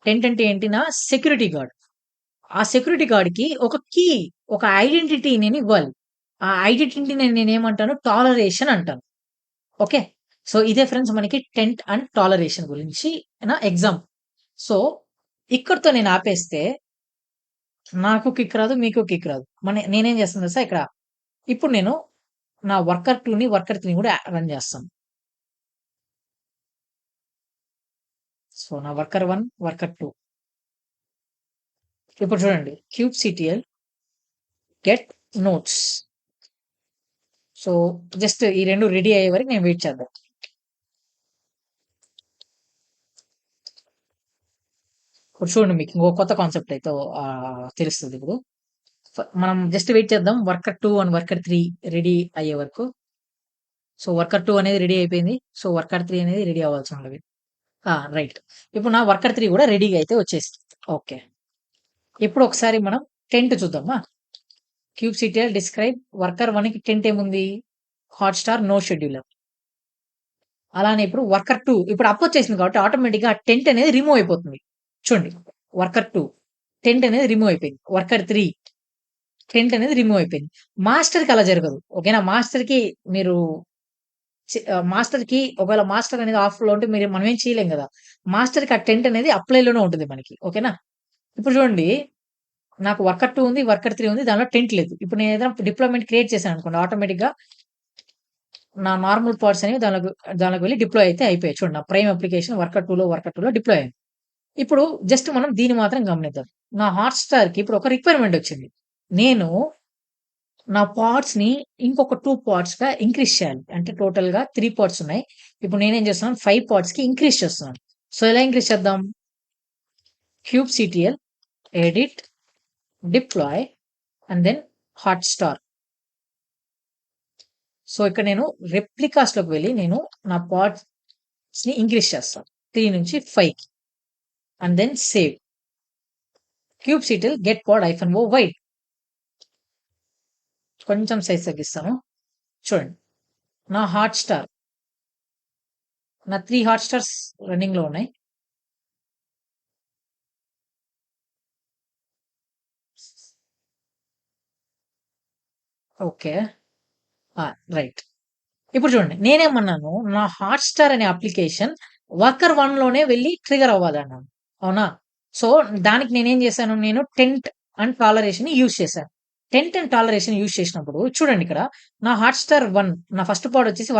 Tent అంటే ఏంటి? నా సెక్యూరిటీ గార్డ్. ఆ సెక్యూరిటీ గార్డ్‌కి ఒక కీ, ఒక ఐడెంటిటీ నేను ఇవ్వాలి. ఆ ఐడెంటిటీని నేనేమంటాను? టాలరేషన్ అంటాను. ఓకే. సో, ఇదే ఫ్రెండ్స్ మనకి టెంట్ అండ్ టాలరేషన్ గురించి ఎగ్జాంపుల్. సో, ఇక్కడితో నేను ఆపేస్తే నాకు కిక్ రాదు. మీకు కిక్ రాదు. నేనేం చేస్తాను తెలుసా ఇక్కడ, ఇప్పుడు నేను నా వర్కర్ 2ని, వర్కర్ 3ని కూడా రన్ చేస్తాను. సో, నా వర్కర్ 1, వర్కర్ 2. ఇప్పుడు చూడండి kubectl get notes. So, just ఈ 2 రెడీ అయ్యే వరకు నేను వెయిట్ చేద్దాం. ఇప్పుడు చూడండి మీకు ఇంకో కొత్త కాన్సెప్ట్ అయితే తెలుస్తది ఇప్పుడు. మనం జస్ట్ వెయిట్ చేద్దాం. వర్కర్ 2 అండ్ వర్కర్ 3 రెడీ అయ్యే వరకు. సో, వర్కర్ 2 అనేది రెడీ అయిపోయింది. సో, వర్కర్ 3 అనేది రెడీ అవ్వాల్సి ఉన్నది. రైట్. ఇప్పుడు నా వర్కర్ 3 కూడా రెడీగా అయితే వచ్చేసింది. ఓకే. ఇప్పుడు ఒకసారి మనం టెంట్ చూద్దామా? kubectl డిస్క్రైబ్ వర్కర్ 1కి టెంట్ ఏముంది? Hotstar no scheduler. అలానే ఇప్పుడు వర్కర్ 2 ఇప్పుడు అప్ వచ్చేసింది కాబట్టి ఆటోమేటిక్‌గా ఆ టెంట్ అనేది రిమూవ్ అయిపోతుంది. చూడండి. వర్కర్ 2 టెంట్ అనేది రిమూవ్ అయిపోయింది. వర్కర్ 3 టెంట్ అనేది రిమూవ్ అయిపోయింది. మాస్టర్‌కి అలా జరగదు. ఓకేనా? మాస్టర్‌కి ఒకవేళ మాస్టర్ అనేది ఆఫ్‌లో ఉంటే మనం ఏం చేయలేం గదా! మాస్టర్‌కి ఆ టెంట్ అనేది అప్లైలోనే ఉంటుంది మనకి. ఓకేనా? ఇప్పుడు చూడండి. నాకు వర్కర్ 2 ఉంది. వర్కర్ 3 ఉంది. దానిలో టెంట్ లేదు. ఇప్పుడు నేను ఏదైనా డిప్లాయ్‌మెంట్ క్రియేట్ చేశాననుకోండి ఆటోమేటిక్‌గా నా నార్మల్ పాడ్స్ అనేవి దానిలోకి వెళ్లి డిప్లాయ్ అయితే అయిపోయాయి. చూడండి నా ప్రైమ్ అప్లికేషన్ వర్కర్ 2లో డిప్లాయ్ అయింది. ఇప్పుడు జస్ట్ మనం దీన్ని మాత్రం గమనిద్దాం. నా హాట్‌స్టార్‌కి ఇప్పుడు ఒక రిక్వైర్మెంట్ వచ్చింది. నేను నా పాడ్స్‌ని ఇంకొక 2 పాడ్స్‌గా ఇంక్రీజ్ చేయాలి. అంటే టోటల్‌గా 3 పాడ్స్ ఉన్నాయి. ఇప్పుడు నేనేం చేస్తున్నాను 5 పాడ్స్‌కి ఇంక్రీజ్ చేస్తున్నాను. సో, ఎలా ఇంక్రీజ్ చేద్దాం? kubectl edit deploy and then Hotstar. So, ఇక్కడ నేను రెప్లికాస్‌లోకి వెళ్లి నేను నా పాడ్స్‌ని ఇంక్రీజ్ చేస్తాను. 3 నుంచి 5కి and then save. kubectl get pod -o wide. కొంచెం సైజ్ తగ్గిస్తాను. చూడండి. నా నా 3 హాట్‌స్టార్స్ రన్నింగ్‌లో ఉన్నాయి. ఓకే. రైట్. ఇప్పుడు చూడండి. నేనేమన్నాను, నా హాట్‌స్టార్ అనే అప్లికేషన్ వర్కర్ 1లోనే వెళ్లి ట్రిగ్గర్ అవ్వాలన్నాను. అవునా? సో, దానికి నేనేం చేశాను, నేను టెంట్ అండ్ టాలరేషన్‌ని యూజ్ చేశాను. టెంట్ అండ్ టాలరేషన్ యూజ్ చేసినప్పుడు చూడండి ఇక్కడ నా హాట్‌స్టార్ 1 నా ఫస్ట్ పాడ్ వచ్చేసి